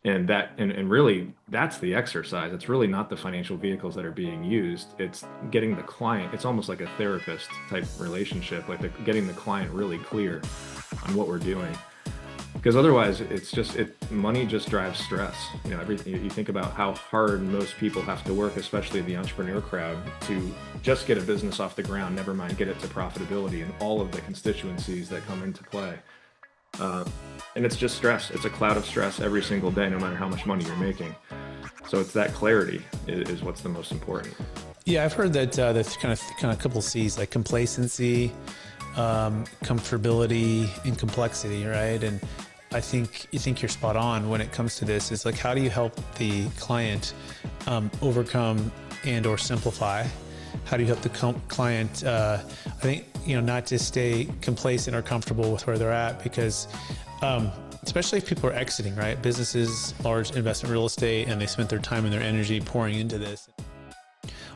And really that's the exercise. It's really not the financial vehicles that are being used. It's getting the client. It's almost like a therapist type relationship, like getting the client really clear on what we're doing. Because otherwise, money just drives stress. Everything you think about how hard most people have to work, especially the entrepreneur crowd, to just get a business off the ground, never mind get it to profitability and all of the constituencies that come into play. Uh, and it's just stress. It's a cloud of stress every single day, no matter how much money you're making. So it's that clarity is what's the most important. Yeah, I've heard that that's kind of couple C's, like complacency, comfortability, and complexity, right? And I think you're spot on when it comes to this. It's like, how do you help the client overcome and or simplify? How do you help the client? I think not to stay complacent or comfortable with where they're at, because especially if people are exiting, right? Businesses, large investment real estate, and they spent their time and their energy pouring into this.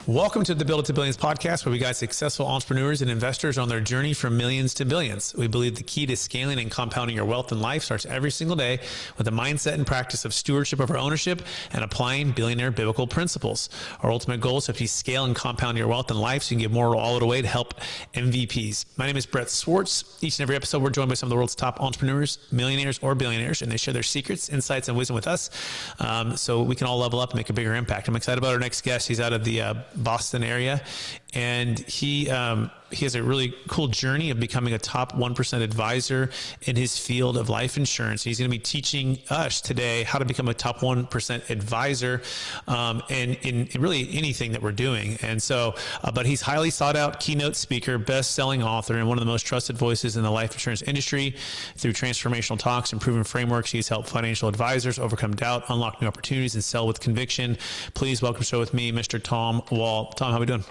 Welcome to the Build It to Billions podcast, where we guide successful entrepreneurs and investors on their journey from millions to billions. We believe the key to scaling and compounding your wealth and life starts every single day with a mindset and practice of stewardship over ownership and applying billionaire biblical principles. Our ultimate goal is to help you scale and compound your wealth and life so you can give more all the way to help MVPs. My name is Brett Swartz. Each and every episode, we're joined by some of the world's top entrepreneurs, millionaires, or billionaires, and they share their secrets, insights, and wisdom with us so we can all level up and make a bigger impact. I'm excited about our next guest. He's out of the Boston area, and he has a really cool journey of becoming a top 1% advisor in his field of life insurance. He's going to be teaching us today how to become a top 1% advisor and in really anything that we're doing. And so, but he's highly sought out keynote speaker, best-selling author, and one of the most trusted voices in the life insurance industry. Through transformational talks and proven frameworks, he's helped financial advisors overcome doubt, unlock new opportunities, and sell with conviction. Please welcome to the show with me, Mr. Tom Wall. Tom, how we doing?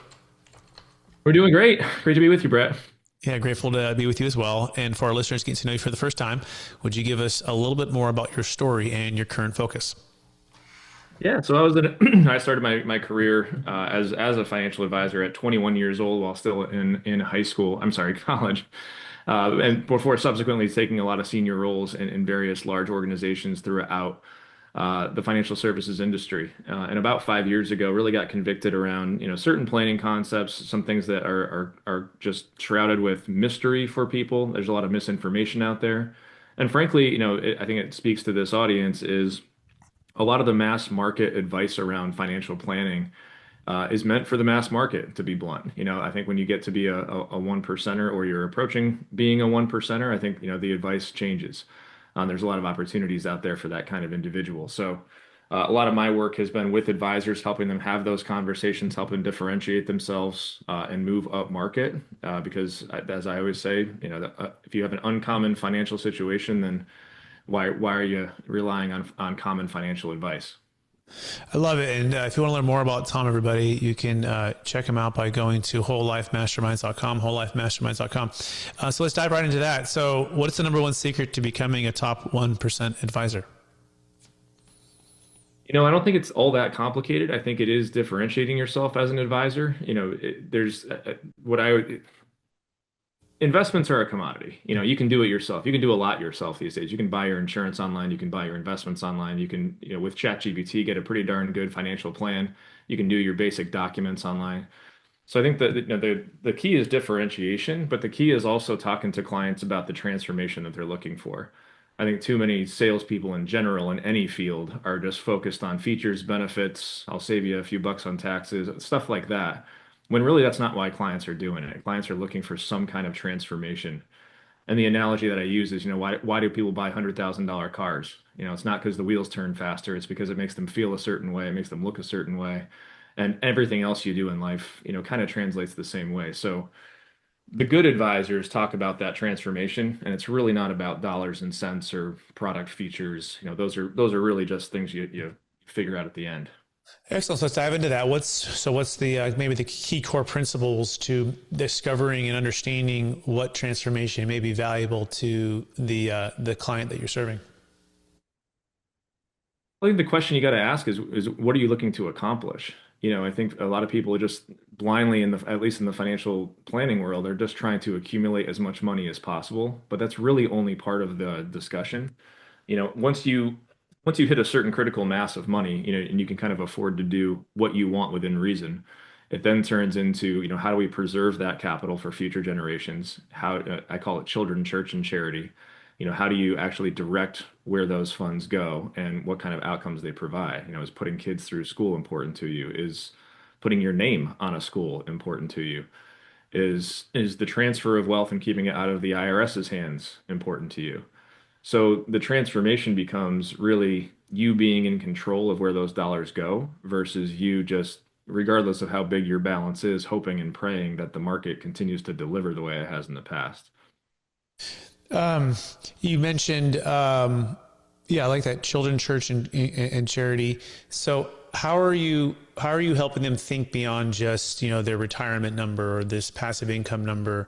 We're doing great. Great to be with you, Brett. Yeah, grateful to be with you as well. And for our listeners getting to know you for the first time, would you give us a little bit more about your story and your current focus? Yeah, so I started my career as a financial advisor at 21 years old while still in high school. I'm sorry, college. And before subsequently taking a lot of senior roles in various large organizations throughout the financial services industry. And about 5 years ago, really got convicted around certain planning concepts, some things that are just shrouded with mystery for people. There's a lot of misinformation out there, and frankly, I think it speaks to this audience is a lot of the mass market advice around financial planning is meant for the mass market, to be blunt. I think when you get to be a one percenter or you're approaching being a one percenter, I think, the advice changes. There's a lot of opportunities out there for that kind of individual. So a lot of my work has been with advisors, helping them have those conversations, helping differentiate themselves and move up market. Because as I always say, if you have an uncommon financial situation, then why are you relying on common financial advice? I love it. And if you want to learn more about Tom, everybody, you can check him out by going to wholelifemasterminds.com, wholelifemasterminds.com. So let's dive right into that. So what is the number one secret to becoming a top 1% advisor? I don't think it's all that complicated. I think it is differentiating yourself as an advisor. There's what I investments are a commodity. You can do it yourself. You can do a lot yourself these days. You can buy your insurance online. You can buy your investments online. You can, with ChatGPT, get a pretty darn good financial plan. You can do your basic documents online. So I think that the key is differentiation, but the key is also talking to clients about the transformation that they're looking for. I think too many salespeople in general in any field are just focused on features, benefits. I'll save you a few bucks on taxes, stuff like that. When really that's not why clients are doing it. Clients are looking for some kind of transformation. And the analogy that I use is, why do people buy $100,000 cars? It's not because the wheels turn faster. It's because it makes them feel a certain way. It makes them look a certain way. And everything else you do in life, kind of translates the same way. So the good advisors talk about that transformation, and it's really not about dollars and cents or product features. Those are really just things you figure out at the end. Excellent. So let's dive into that. What's the maybe the key core principles to discovering and understanding what transformation may be valuable to the client that you're serving? I think the question you got to ask is what are you looking to accomplish? I think a lot of people are just blindly at least in the financial planning world, they're just trying to accumulate as much money as possible, but that's really only part of the discussion. Once you once you hit a certain critical mass of money, and you can kind of afford to do what you want within reason, it then turns into, how do we preserve that capital for future generations? How I call it children, church, and charity. How do you actually direct where those funds go and what kind of outcomes they provide? Is putting kids through school important to you? Is putting your name on a school important to you? Is the transfer of wealth and keeping it out of the IRS's hands important to you? So the transformation becomes really you being in control of where those dollars go versus you just, regardless of how big your balance is, hoping and praying that the market continues to deliver the way it has in the past. Um, you mentioned, yeah, I like that children, church, and charity. So how are you helping them think beyond just their retirement number or this passive income number?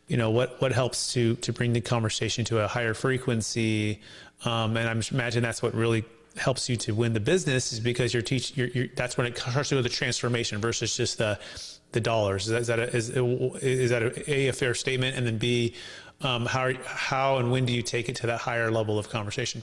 What helps to bring the conversation to a higher frequency? And I'm imagine that's what really helps you to win the business is because that's when it starts to go the transformation versus just the dollars. Is that a fair statement? And then B, how and when do you take it to that higher level of conversation?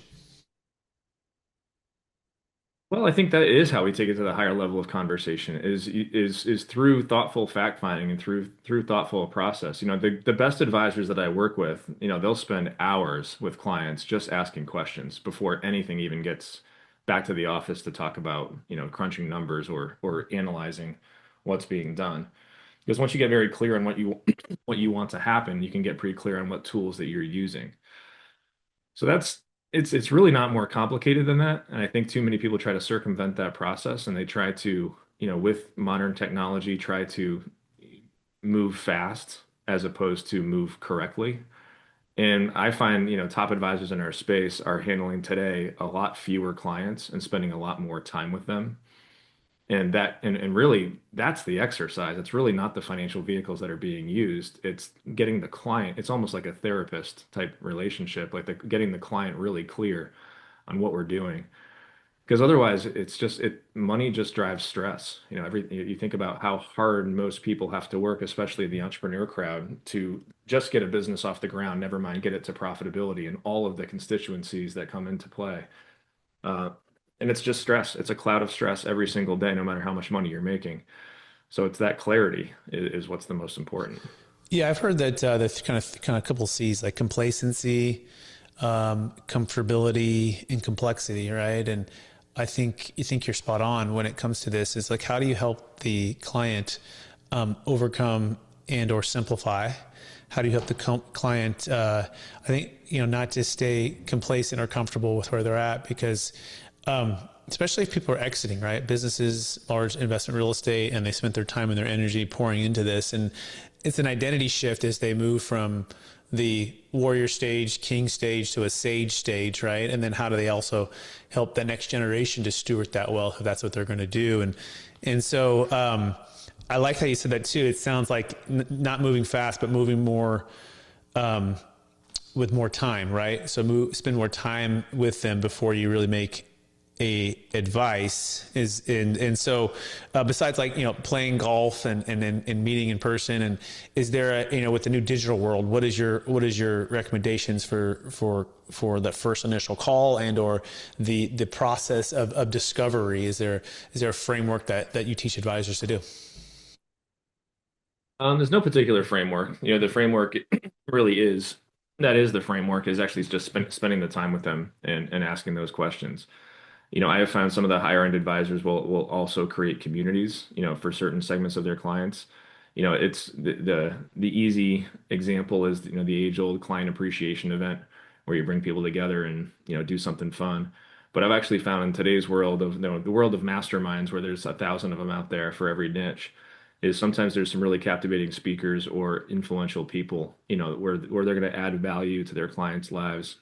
Well, I think that is how we take it to the higher level of conversation is through thoughtful fact finding and through thoughtful process. The best advisors that I work with, they'll spend hours with clients just asking questions before anything even gets back to the office to talk about, crunching numbers or analyzing what's being done. Because once you get very clear on what you what you want to happen, you can get pretty clear on what tools that you're using. So it's really not more complicated than that. And I think too many people try to circumvent that process and they try to, with modern technology, try to move fast as opposed to move correctly. And I find, top advisors in our space are handling today a lot fewer clients and spending a lot more time with them. And really that's the exercise. It's really not the financial vehicles that are being used. It's getting the client. It's almost like a therapist type relationship, like getting the client really clear on what we're doing. Because otherwise it's just money just drives stress. You think about how hard most people have to work, especially the entrepreneur crowd, to just get a business off the ground, never mind get it to profitability and all of the constituencies that come into play. Uh, and it's just stress. It's a cloud of stress every single day, no matter how much money you're making. So it's that clarity is what's the most important. Yeah, I've heard that the kind of couple C's like complacency, comfortability, and complexity, right? And I think you're spot on when it comes to this. Is like how do you help the client overcome and or simplify? How do you help the client? I think not just stay complacent or comfortable with where they're at because. Especially if people are exiting, right? Businesses, large investment real estate, and they spent their time and their energy pouring into this. And it's an identity shift as they move from the warrior stage, king stage to a sage stage, right? And then how do they also help the next generation to steward that wealth if that's what they're going to do? And so I like how you said that too. It sounds like not moving fast, but moving more with more time, right? So spend more time with them before you really make a advice is and so besides like playing golf and meeting in person, and is there a with the new digital world, what is your recommendations for the first initial call and or the process of discovery? Is there a framework that you teach advisors to do? There's no particular framework. The framework really is that is the framework is actually just spending the time with them and asking those questions. I have found some of the higher end advisors will also create communities, for certain segments of their clients. It's the easy example is, the age old client appreciation event where you bring people together and, do something fun. But I've actually found in today's world of, the world of masterminds where there's 1,000 of them out there for every niche, is sometimes there's some really captivating speakers or influential people, where they're going to add value to their clients' lives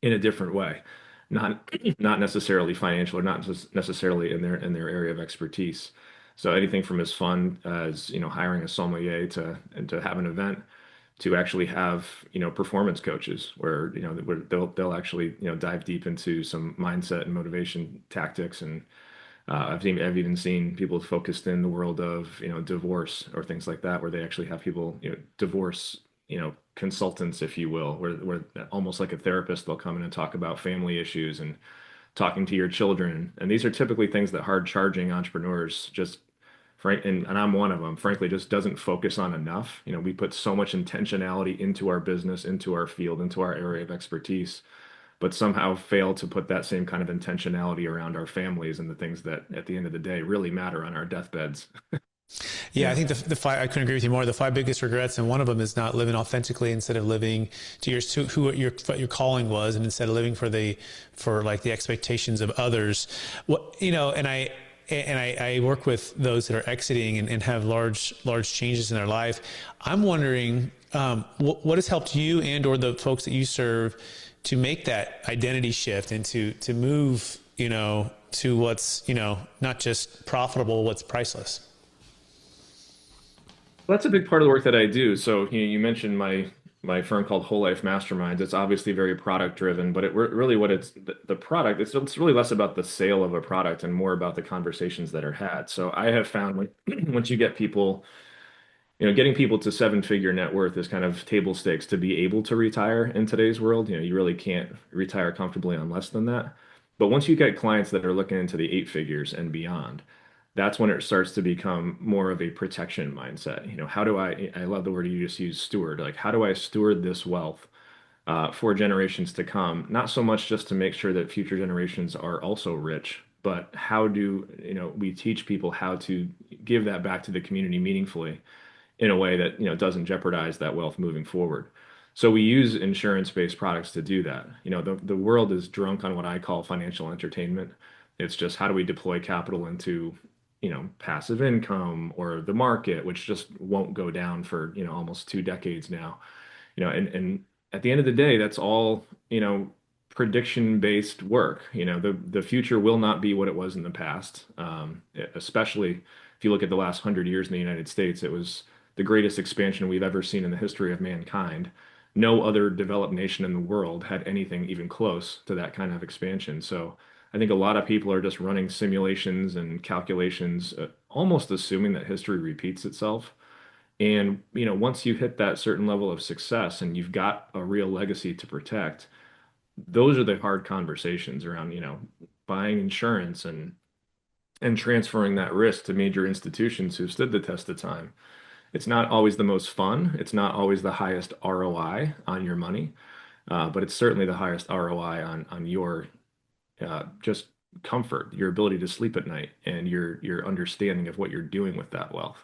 in a different way, not not necessarily financial or not necessarily in their area of expertise. So anything from as fun as hiring a sommelier to have an event to actually have performance coaches where they'll actually dive deep into some mindset and motivation tactics. And I've even seen people focused in the world of divorce or things like that, where they actually have people divorce consultants, if you will, where almost like a therapist, they'll come in and talk about family issues and talking to your children. And these are typically things that hard charging entrepreneurs just frank and I'm one of them, frankly, just doesn't focus on enough. We put so much intentionality into our business, into our field, into our area of expertise, but somehow fail to put that same kind of intentionality around our families and the things that at the end of the day really matter on our deathbeds. Yeah, I think the five, I couldn't agree with you more. The five biggest regrets, and one of them is not living authentically instead of living to who what your calling was, and instead of living for like the expectations of others. What, and I work with those that are exiting and have large changes in their life. I'm wondering what has helped you and or the folks that you serve to make that identity shift and to move, to what's, not just profitable, what's priceless. That's a big part of the work that I do. So, you mentioned my firm called Whole Life Masterminds. It's obviously very product driven, but really what it's the product, it's really less about the sale of a product and more about the conversations that are had. So I have found when once you get people, getting people to seven-figure net worth is kind of table stakes to be able to retire in today's world. You really can't retire comfortably on less than that. But once you get clients that are looking into the eight figures and beyond, that's when it starts to become more of a protection mindset. How do I love the word you just used, steward. Like, how do I steward this wealth for generations to come? Not so much just to make sure that future generations are also rich, but how do, we teach people how to give that back to the community meaningfully in a way that, doesn't jeopardize that wealth moving forward. So we use insurance-based products to do that. The world is drunk on what I call financial entertainment. It's just how do we deploy capital into, passive income or the market, which just won't go down for, almost 2 decades now. And at the end of the day, that's all, prediction-based work. The future will not be what it was in the past. Especially if you look at the last 100 years in the United States, it was the greatest expansion we've ever seen in the history of mankind. No other developed nation in the world had anything even close to that kind of expansion. So I think a lot of people are just running simulations and calculations, almost assuming that history repeats itself. And, once you hit that certain level of success and you've got a real legacy to protect, those are the hard conversations around, buying insurance and transferring that risk to major institutions who stood the test of time. It's not always the most fun. It's not always the highest ROI on your money, but it's certainly the highest ROI on your just comfort, your ability to sleep at night, and your understanding of what you're doing with that wealth.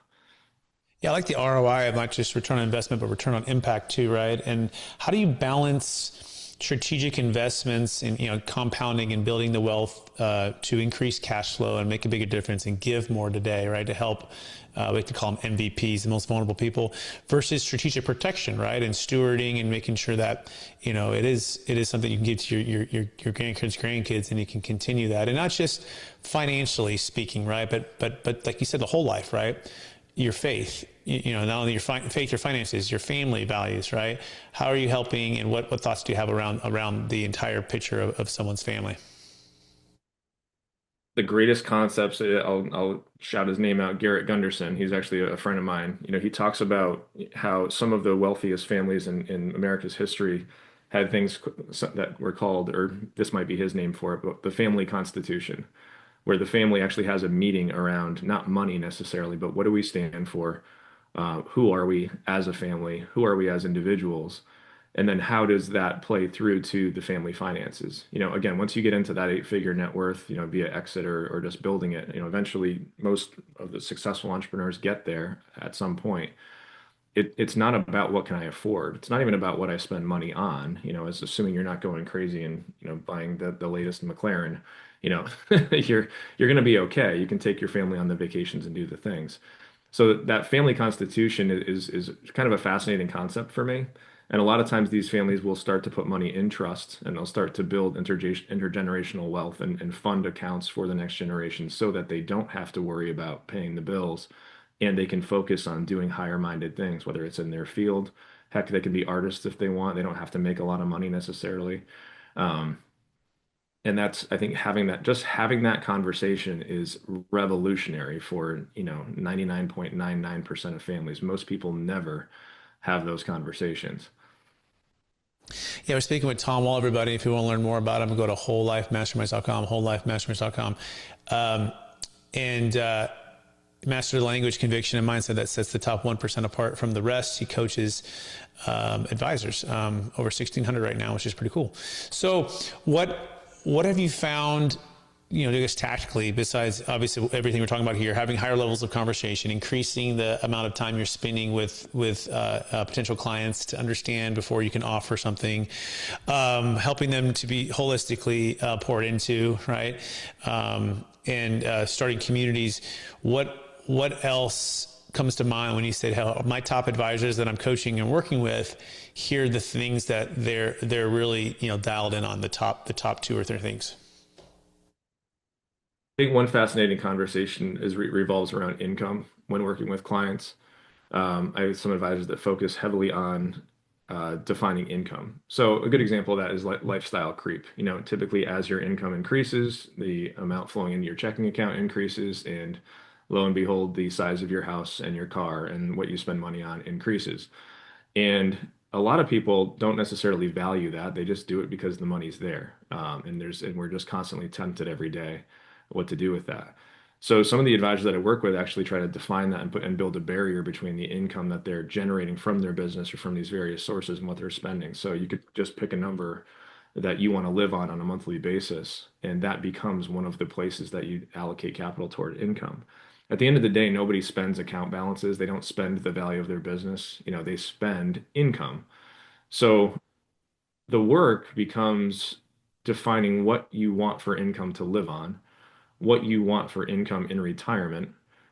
Yeah, I like the ROI of not just return on investment, but return on impact too, right? And how do you balance strategic investments in, compounding and building the wealth to increase cash flow and make a bigger difference and give more today, right? To help, we like to call them MVPs, the most vulnerable people, versus strategic protection, right? And stewarding and making sure that, it is something you can give to your grandkids, and you can continue that. And not just financially speaking, right? But like you said, the whole life, right? Your faith, not only your faith, your finances, your family values, right? How are you helping, and what thoughts do you have around the entire picture of someone's family? The greatest concepts, I'll shout his name out, Garrett Gunderson. He's actually a friend of mine. He talks about how some of the wealthiest families in America's history had things that were called, or this might be his name for it, but the family constitution, where the family actually has a meeting around not money necessarily, but what do we stand for? Who are we as a family? Who are we as individuals? And then how does that play through to the family finances? Again, once you get into that eight-figure net worth, via exit or just building it, eventually most of the successful entrepreneurs get there at some point. It's not about what can I afford. It's not even about what I spend money on, as assuming you're not going crazy and, buying the latest McLaren, you know, you're going to be okay. You can take your family on the vacations and do the things. So that family constitution is kind of a fascinating concept for me. And a lot of times these families will start to put money in trust and they'll start to build intergenerational wealth and fund accounts for the next generation so that they don't have to worry about paying the bills and they can focus on doing higher minded things, whether it's in their field. Heck, they can be artists if they want. They don't have to make a lot of money necessarily. Um, and that's, I think, having that conversation is revolutionary for, 99.99% of families. Most people never have those conversations. Yeah, we're speaking with Tom Wall, everybody. If you want to learn more about him, go to wholelifemasterminds.com, wholelifemasterminds.com. And master the language, conviction, and mindset that sets the top 1% apart from the rest. He coaches advisors, over 1,600 right now, which is pretty cool. So what have you found, I guess tactically, besides obviously everything we're talking about here, having higher levels of conversation, increasing the amount of time you're spending with potential clients to understand before you can offer something, helping them to be holistically poured into, right? And starting communities. What else comes to mind when you say, "Hell, my top advisors that I'm coaching and working with, here are the things that they're really dialed in on, the top two or three things." I think one fascinating conversation is revolves around income when working with clients. I have some advisors that focus heavily on defining income. So a good example of that is lifestyle creep. Typically as your income increases, the amount flowing into your checking account increases, and lo and behold, the size of your house and your car and what you spend money on increases. And a lot of people don't necessarily value that. They just do it because the money's there. And we're just constantly tempted every day what to do with that. So some of the advisors that I work with actually try to define that and build a barrier between the income that they're generating from their business or from these various sources and what they're spending. So you could just pick a number that you want to live on a monthly basis, and that becomes one of the places that you allocate capital toward income. At the end of the day, nobody spends account balances. They don't spend the value of their business. They spend income. So the work becomes defining what you want for income to live on, what you want for income in retirement,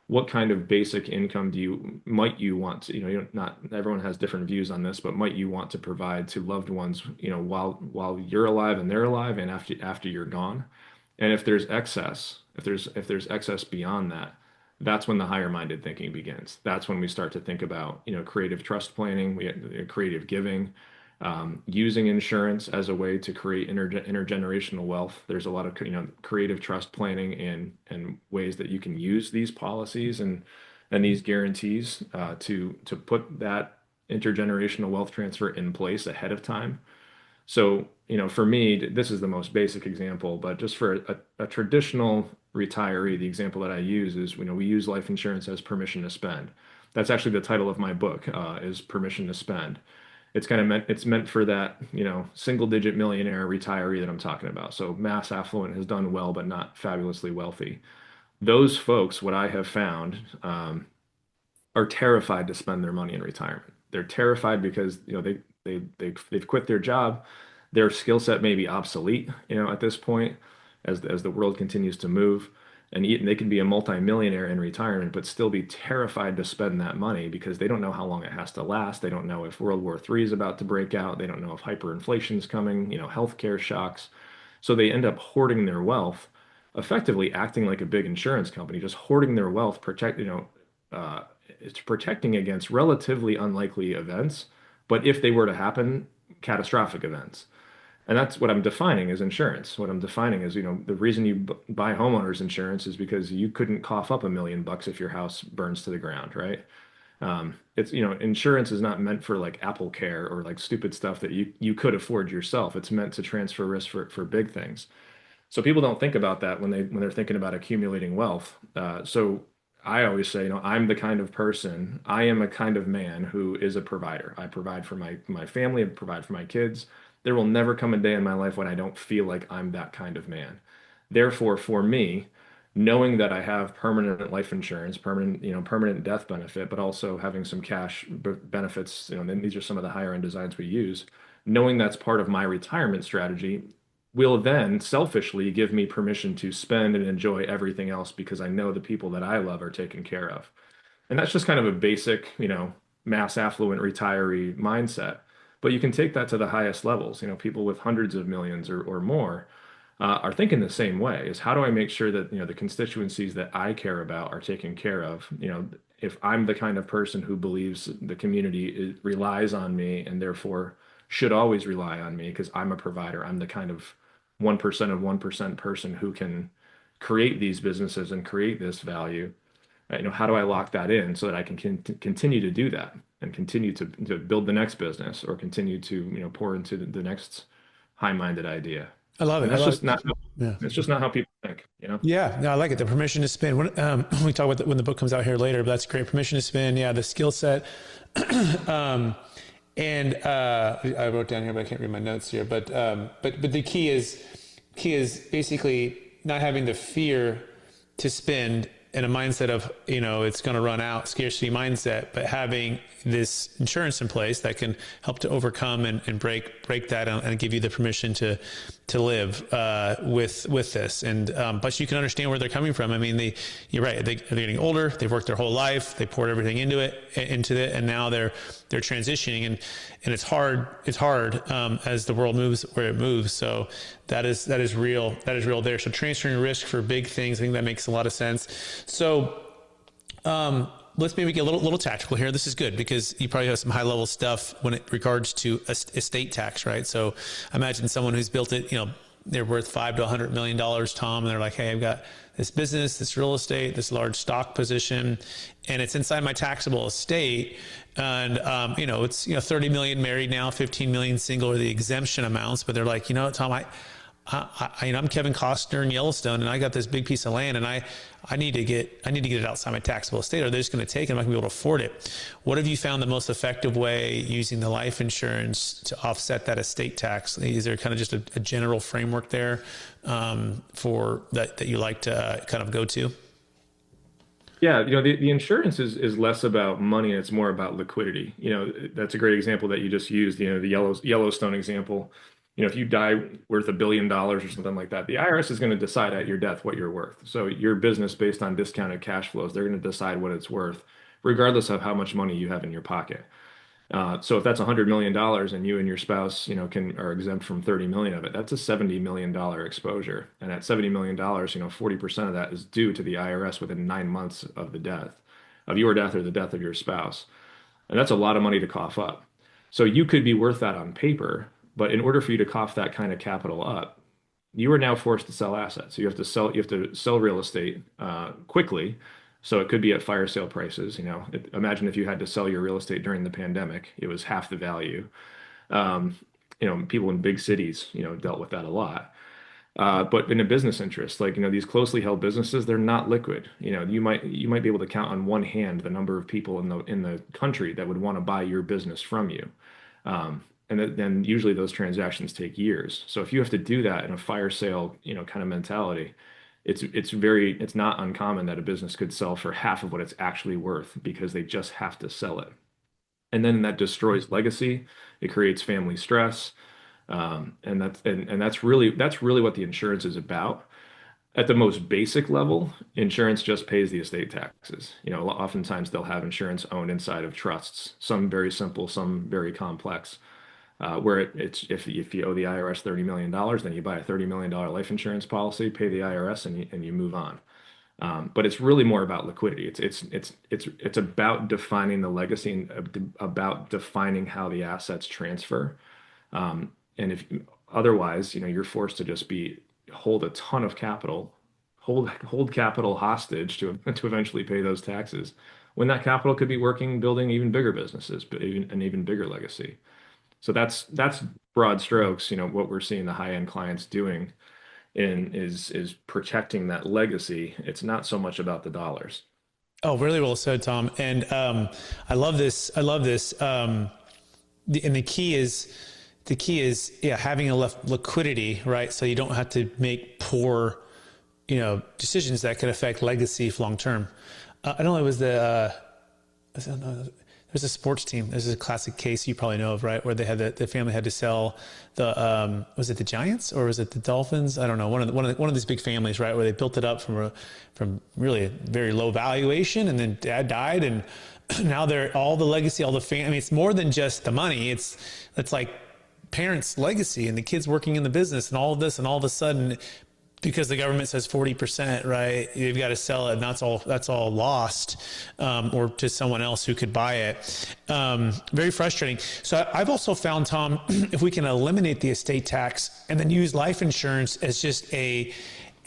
what kind of basic income might you want to, not everyone has different views on this, but might you want to provide to loved ones, while you're alive and they're alive and after you're gone. And if there's excess, if there's excess beyond that, that's when the higher minded thinking begins. That's when we start to think about, creative trust planning, creative giving, using insurance as a way to create intergenerational wealth. There's a lot of creative trust planning and ways that you can use these policies and these guarantees to put that intergenerational wealth transfer in place ahead of time. So, for me, this is the most basic example, but just for a traditional retiree, the example that I use is, we use life insurance as permission to spend. That's actually the title of my book, is Permission to Spend. It's meant for that, single digit millionaire retiree that I'm talking about. So mass affluent has done well, but not fabulously wealthy. Those folks, what I have found, are terrified to spend their money in retirement. They're terrified because they've quit their job. Their skill set may be obsolete, at this point, as the world continues to move. And they can be a multimillionaire in retirement, but still be terrified to spend that money because they don't know how long it has to last. They don't know if World War III is about to break out. They don't know if hyperinflation is coming, healthcare shocks. So they end up hoarding their wealth, effectively acting like a big insurance company, just hoarding their wealth, it's protecting against relatively unlikely events, but if they were to happen, catastrophic events. And that's what I'm defining as insurance. What I'm defining is, the reason you buy homeowners insurance is because you couldn't cough up $1 million if your house burns to the ground, right? Insurance is not meant for like Apple Care or like stupid stuff that you could afford yourself. It's meant to transfer risk for big things. So people don't think about that when they're thinking about accumulating wealth. So I always say, I'm the kind of person, I am a kind of man who is a provider. I provide for my family, I provide for my kids. There will never come a day in my life when I don't feel like I'm that kind of man. Therefore, for me, knowing that I have permanent life insurance, permanent death benefit, but also having some cash benefits, then these are some of the higher end designs we use. Knowing that's part of my retirement strategy will then selfishly give me permission to spend and enjoy everything else because I know the people that I love are taken care of. And that's just kind of a basic, mass affluent retiree mindset. But you can take that to the highest levels. People with hundreds of millions or more are thinking the same way, is how do I make sure that, the constituencies that I care about are taken care of? If I'm the kind of person who believes the community relies on me and therefore should always rely on me because I'm a provider, I'm the kind of 1% of 1% person who can create these businesses and create this value. How do I lock that in so that I can continue to do that? and continue to build the next business or continue to, pour into the next high-minded idea. I love it. And I that's love just it. not, Yeah. it's just not how people think. Yeah, no, I like it. The permission to spin. When we talk about when the book comes out here later, but that's great. Permission to spin. Yeah, the skill set. And I wrote down here, but I can't read my notes here. But the key is basically not having the fear to spend in a mindset of, it's going to run out, scarcity mindset, but having this insurance in place that can help to overcome and break that and give you the permission to live with this. And but you can understand where they're coming from. I mean, you're right. They're getting older. They've worked their whole life. They poured everything into it, and now they're transitioning, and it's hard. It's hard as the world moves where it moves. So that is real. That is real there. So transferring risk for big things, I think that makes a lot of sense. So let's maybe get a little tactical here. This is good because you probably have some high level stuff when it regards to estate tax, right? So imagine someone who's built it, they're worth $5 to $100 million, Tom, and they're like, hey, I've got this business, this real estate, this large stock position, and it's inside my taxable estate. And, it's, 30 million married now, 15 million single are the exemption amounts, but they're like, Tom, I'm Kevin Costner in Yellowstone, and I got this big piece of land, and I need to get it outside my taxable estate, or they're just going to take it. I'm not going to be able to afford it. What have you found the most effective way using the life insurance to offset that estate tax? Is there kind of just a general framework there for that you like to kind of go to? Yeah, the insurance is less about money and it's more about liquidity. That's a great example that you just used, the Yellowstone example. If you die worth $1 billion or something like that, the IRS is going to decide at your death what you're worth. So your business, based on discounted cash flows, they're going to decide what it's worth, regardless of how much money you have in your pocket. So if that's $100 million and you and your spouse, are exempt from 30 million of it, that's a $70 million exposure. And at $70 million, 40% of that is due to the IRS within 9 months of your death or the death of your spouse. And that's a lot of money to cough up. So you could be worth that on paper, but in order for you to cough that kind of capital up, you are now forced to sell assets. So you have to sell real estate quickly. So it could be at fire sale prices. Imagine if you had to sell your real estate during the pandemic, it was half the value. People in big cities, dealt with that a lot. But in a business interest, like, these closely held businesses, they're not liquid. You might be able to count on one hand the number of people in the country that would want to buy your business from you. And then usually those transactions take years. So if you have to do that in a fire sale, kind of mentality, it's not uncommon that a business could sell for half of what it's actually worth because they just have to sell it. And then that destroys legacy. It creates family stress. And that's really what the insurance is about. At the most basic level, insurance just pays the estate taxes. Oftentimes they'll have insurance owned inside of trusts, some very simple, some very complex. Where it's if you owe the IRS $30 million, then you buy a $30 million life insurance policy, pay the IRS, and you move on. But it's really more about liquidity. It's about defining the legacy and about defining how the assets transfer. And if otherwise, you're forced to just hold a ton of capital, hold capital hostage to eventually pay those taxes, when that capital could be building even bigger businesses, but an even bigger legacy. So that's broad strokes, what we're seeing the high-end clients doing is protecting that legacy. It's not so much about the dollars. Oh, really well said, Tom. And I love this. And the key is having enough liquidity, right? So you don't have to make poor, decisions that could affect legacy long term. I don't know. It was there's a sports team. This is a classic case you probably know of, right? Where they had the family had to sell was it the Giants or was it the Dolphins? I don't know. One of these big families, right? Where they built it up from really a very low valuation, and then dad died, and now they're all the legacy, all the I mean, it's more than just the money. It's like parents' legacy and the kids working in the business and all of this, and all of a sudden, because the government says 40%, right? You've got to sell it, and that's all lost, or to someone else who could buy it. Very frustrating. So I've also found, Tom, if we can eliminate the estate tax and then use life insurance as just an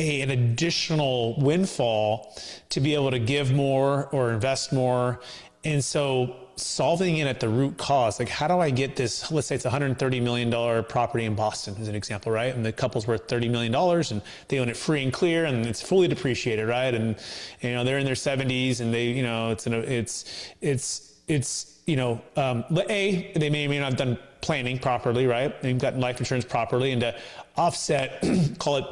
additional windfall to be able to give more or invest more. And so solving it at the root cause, like how do I get this, let's say it's a $130 million property in Boston as an example, right? And the couple's worth $30 million and they own it free and clear and it's fully depreciated, right? And, they're in their 70s and they, they may or may not have done planning properly, right? They've gotten life insurance properly, and to offset, call it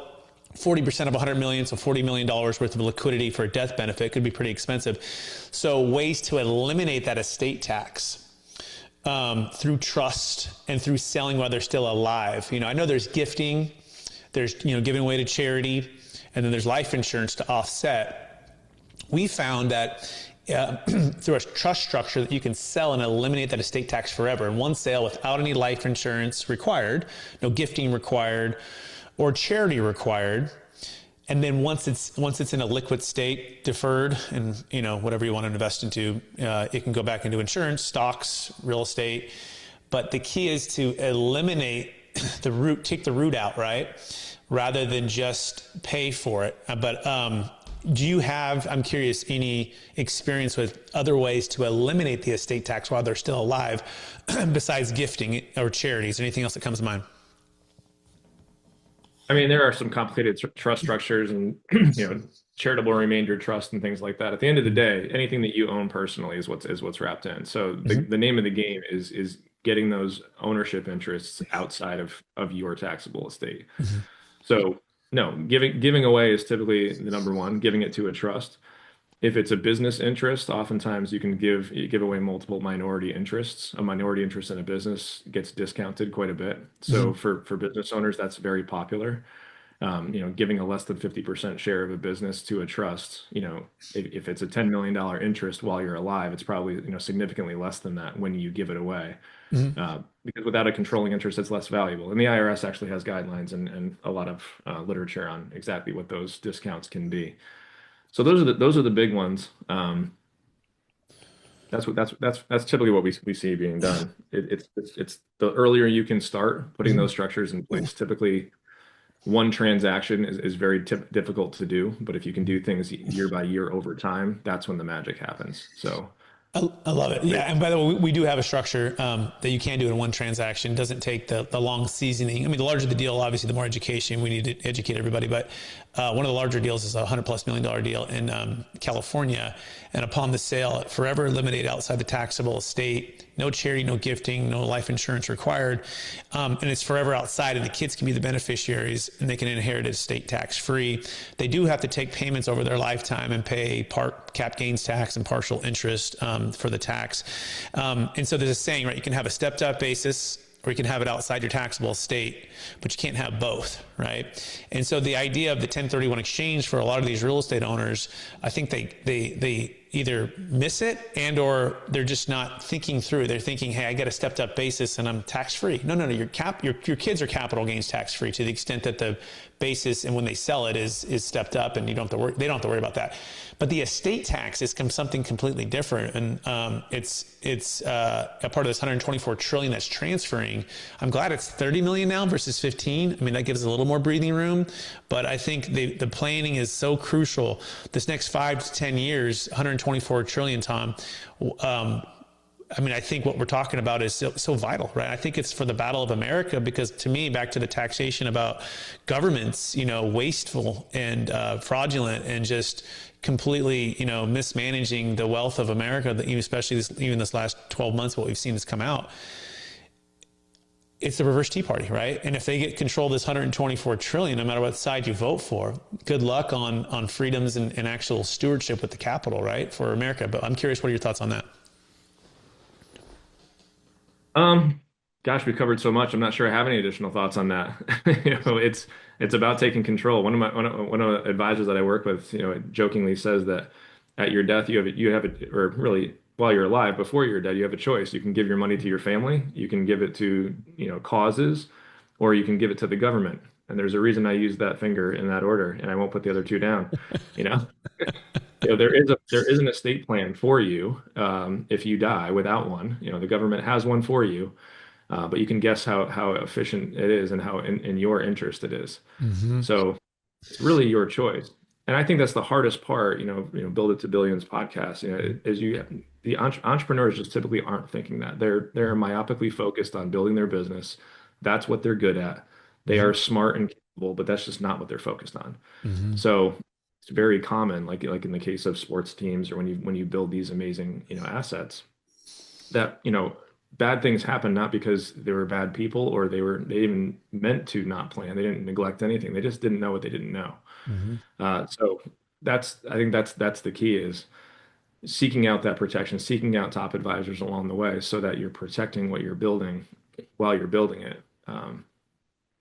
40% of 100 million, so $40 million worth of liquidity for a death benefit could be pretty expensive. So ways to eliminate that estate tax through trust and through selling while they're still alive. I know there's gifting, there's, giving away to charity, and then there's life insurance to offset. We found that through a trust structure that you can sell and eliminate that estate tax forever in one sale without any life insurance required, no gifting required, or charity required. And then once it's in a liquid state, deferred, and whatever you want to invest into, it can go back into insurance, stocks, real estate. But the key is to eliminate the root, take the root out, right? Rather than just pay for it. But do you have, I'm curious, any experience with other ways to eliminate the estate tax while they're still alive, besides gifting or charities? Anything else that comes to mind? I mean, there are some complicated trust structures and charitable remainder trust and things like that. At the end of the day, anything that you own personally is what's wrapped in. So the name of the game is getting those ownership interests outside of your taxable estate. So no, giving away is typically the number one, giving it to a trust. If it's a business interest, oftentimes you can give away multiple minority interests. A minority interest in a business gets discounted quite a bit. So for business owners, that's very popular. Giving a less than 50% share of a business to a trust, if it's a $10 million interest while you're alive, it's probably, significantly less than that when you give it away. Because without a controlling interest, it's less valuable. And the IRS actually has guidelines and a lot of literature on exactly what those discounts can be. So those are the big ones. That's typically what we see being done. It's the earlier you can start putting those structures in place. Typically, one transaction is very difficult to do, but if you can do things year by year over time, that's when the magic happens. So I love it. Yeah. And by the way, we do have a structure that you can do in one transaction. It doesn't take the long seasoning. I mean, the larger the deal, obviously, the more education we need to educate everybody. But one of the larger deals is a $100+ million deal in California. And upon the sale, forever eliminated outside the taxable estate, no charity, no gifting, no life insurance required. And it's forever outside, and the kids can be the beneficiaries and they can inherit it estate tax free. They do have to take payments over their lifetime and pay part cap gains tax and partial interest for the tax. And so there's a saying, right? You can have a stepped up basis, or you can have it outside your taxable estate, but you can't have both, right? And so the idea of the 1031 exchange for a lot of these real estate owners, I think they either miss it and or they're just not thinking through. They're thinking, hey, I get a stepped up basis and I'm tax free. No, your kids are capital gains tax free to the extent that the basis and when they sell it is stepped up, and they don't have to worry about that. But the estate tax is something completely different, and it's a part of this 124 trillion that's transferring. I'm glad it's 30 million now versus 15. I mean, that gives a little more breathing room, but I think the planning is so crucial. This next 5 to 10 years, 124 trillion, Tom. I mean, I think what we're talking about is so vital, right? I think it's for the battle of America, because to me, back to the taxation about governments, wasteful and fraudulent and just completely, mismanaging the wealth of America, that especially even this last 12 months, what we've seen has come out. It's the reverse Tea Party, right? And if they get control of this 124 trillion, no matter what side you vote for, good luck on freedoms and actual stewardship with the capital, right, for America. But I'm curious, what are your thoughts on that? Gosh, we covered so much. I'm not sure I have any additional thoughts on that. It's about taking control. One of the advisors that I work with, jokingly says that at your death, you have it, or really while you're alive, before you're dead, you have a choice. You can give your money to your family, you can give it to, causes, or you can give it to the government. And there's a reason I use that finger in that order, and I won't put the other two down. You know, there is an estate plan for you if you die without one. The government has one for you, but you can guess how efficient it is and how in your interest it is. Mm-hmm. So it's really your choice. And I think that's the hardest part, Build It to Billions podcast, is the entrepreneurs just typically aren't thinking that. They're myopically focused on building their business. That's what they're good at. They Hmm. are smart and capable, but that's just not what they're focused on. Hmm. So it's very common, like in the case of sports teams or when you build these amazing, assets, that, bad things happen not because they were bad people or they even meant to not plan. They didn't neglect anything. They just didn't know what they didn't know. Hmm. So I think that's the key is seeking out that protection, seeking out top advisors along the way so that you're protecting what you're building while you're building it.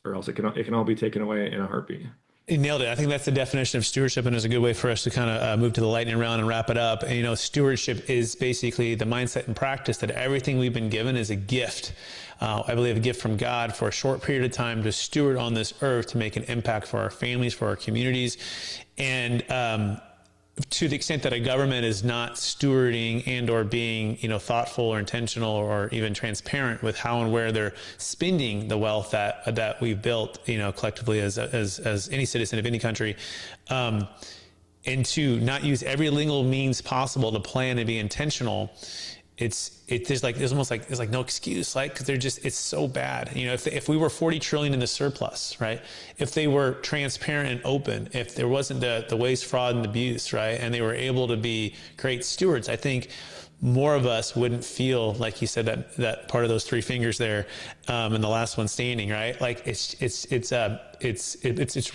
Or else it can all be taken away in a heartbeat. You nailed it. I think that's the definition of stewardship, and is a good way for us to kind of move to the lightning round and wrap it up. And stewardship is basically the mindset and practice that everything we've been given is a gift. I believe a gift from God for a short period of time to steward on this earth to make an impact for our families, for our communities, and to the extent that a government is not stewarding and or being thoughtful or intentional or even transparent with how and where they're spending the wealth that we've built collectively as any citizen of any country, and to not use every legal means possible to plan and be intentional, there's almost like there's like no excuse, like, because it's so bad. If we were 40 trillion in the surplus, right? If they were transparent and open, if there wasn't the waste, fraud, and abuse, right, and they were able to be great stewards, I think more of us wouldn't feel like you said that part of those three fingers there, and the last one standing, right? Like it's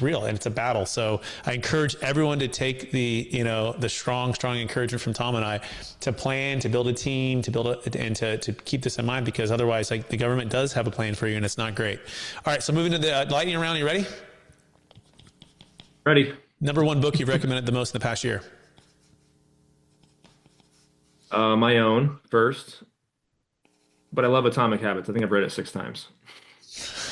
real and it's a battle. So I encourage everyone to take the strong encouragement from Tom and I to plan, to build a team, and to keep this in mind, because otherwise, like, the government does have a plan for you and it's not great. All right, so moving to the lightning round. You ready? Ready? Number one book you've recommended the most in the past year? My own first, but I love Atomic Habits. I think I've read it 6 times.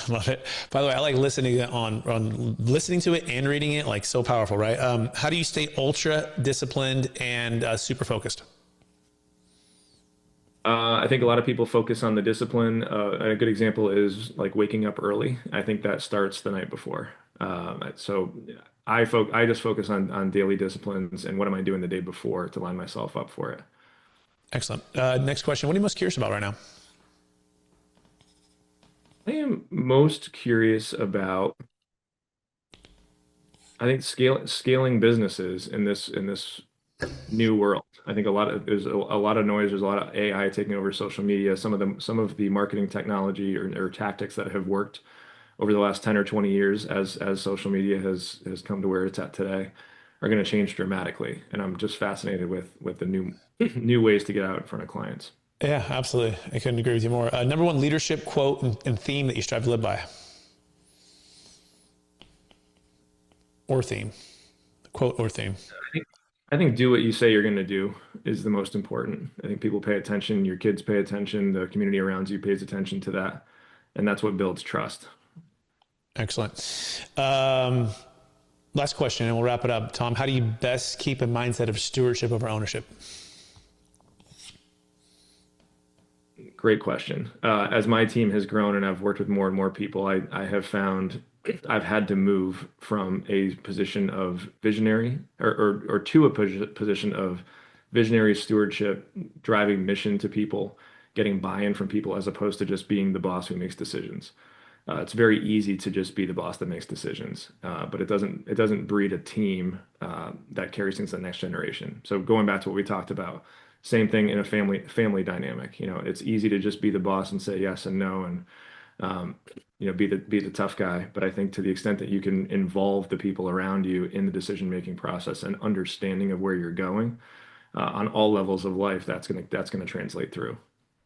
Love it. By the way, I like on listening to it and reading it, like, so powerful, right? How do you stay ultra disciplined and super focused? I think a lot of people focus on the discipline. A good example is like waking up early. I think that starts the night before. So I just focus on daily disciplines and what am I doing the day before to line myself up for it. Excellent. Next question. What are you most curious about right now? I am most curious about, I think, scaling businesses in this new world. I think there's a lot of noise. There's a lot of AI taking over social media. Some of the marketing technology or tactics that have worked over the last 10 or 20 years as social media has come to where it's at today are going to change dramatically. And I'm just fascinated with the new new ways to get out in front of clients. Yeah, absolutely. I couldn't agree with you more. Number one leadership quote and theme that you strive to live by, or theme, quote or theme. I think do what you say you're going to do is the most important. I think people pay attention, your kids pay attention, the community around you pays attention to that, and that's what builds trust. Excellent. Last question, and we'll wrap it up. Tom, how do you best keep a mindset of stewardship over ownership? Great question. As my team has grown and I've worked with more and more people, I have found I've had to move from a position of visionary or to a position of visionary stewardship, driving mission to people, getting buy-in from people as opposed to just being the boss who makes decisions. It's very easy to just be the boss that makes decisions, but it doesn't breed a team that carries things to the next generation. So going back to what we talked about, same thing in a family dynamic. It's easy to just be the boss and say yes and no, and be the tough guy. But I think to the extent that you can involve the people around you in the decision-making process and understanding of where you're going on all levels of life, that's gonna translate through.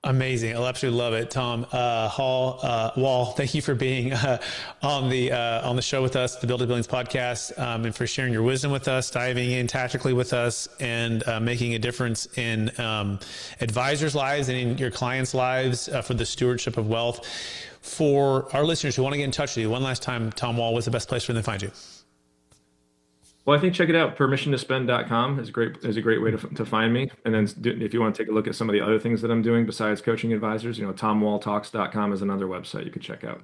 Amazing. I'll absolutely love it. Tom Wall, thank you for being on the show with us, the Build It Billions podcast, and for sharing your wisdom with us, diving in tactically with us, and making a difference in advisors' lives and in your clients' lives for the stewardship of wealth. For our listeners who want to get in touch with you, one last time, Tom Wall, what's the best place for them to find you? Well, I think check it out. Permissiontospend.com is a great way to find me. And then if you want to take a look at some of the other things that I'm doing besides coaching advisors, TomWallTalks.com is another website you could check out.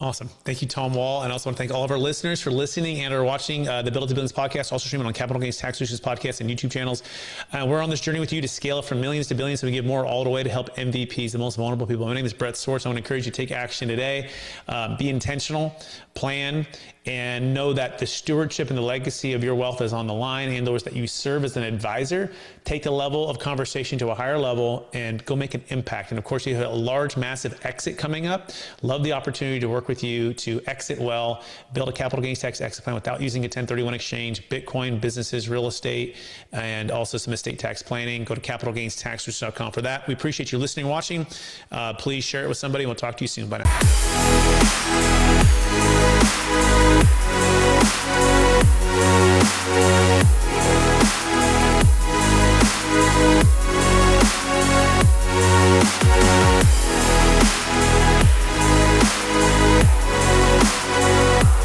Awesome. Thank you, Tom Wall. And I also want to thank all of our listeners for listening and or watching the Build It to Billions podcast, also streaming on Capital Gains Tax Solutions podcast and YouTube channels. We're on this journey with you to scale it from millions to billions, so we give more all the way to help MVPs, the most vulnerable people. My name is Brett Swartz. I want to encourage you to take action today. Be intentional, plan, and know that the stewardship and the legacy of your wealth is on the line, and those that you serve as an advisor. Take the level of conversation to a higher level and go make an impact. And of course, you have a large, massive exit coming up. Love the opportunity to work with you to exit well, build a capital gains tax exit plan without using a 1031 exchange, Bitcoin, businesses, real estate, and also some estate tax planning. Go to capitalgainstaxsolutions.com for that. We appreciate you listening and watching. Please share it with somebody. We'll talk to you soon. Bye now.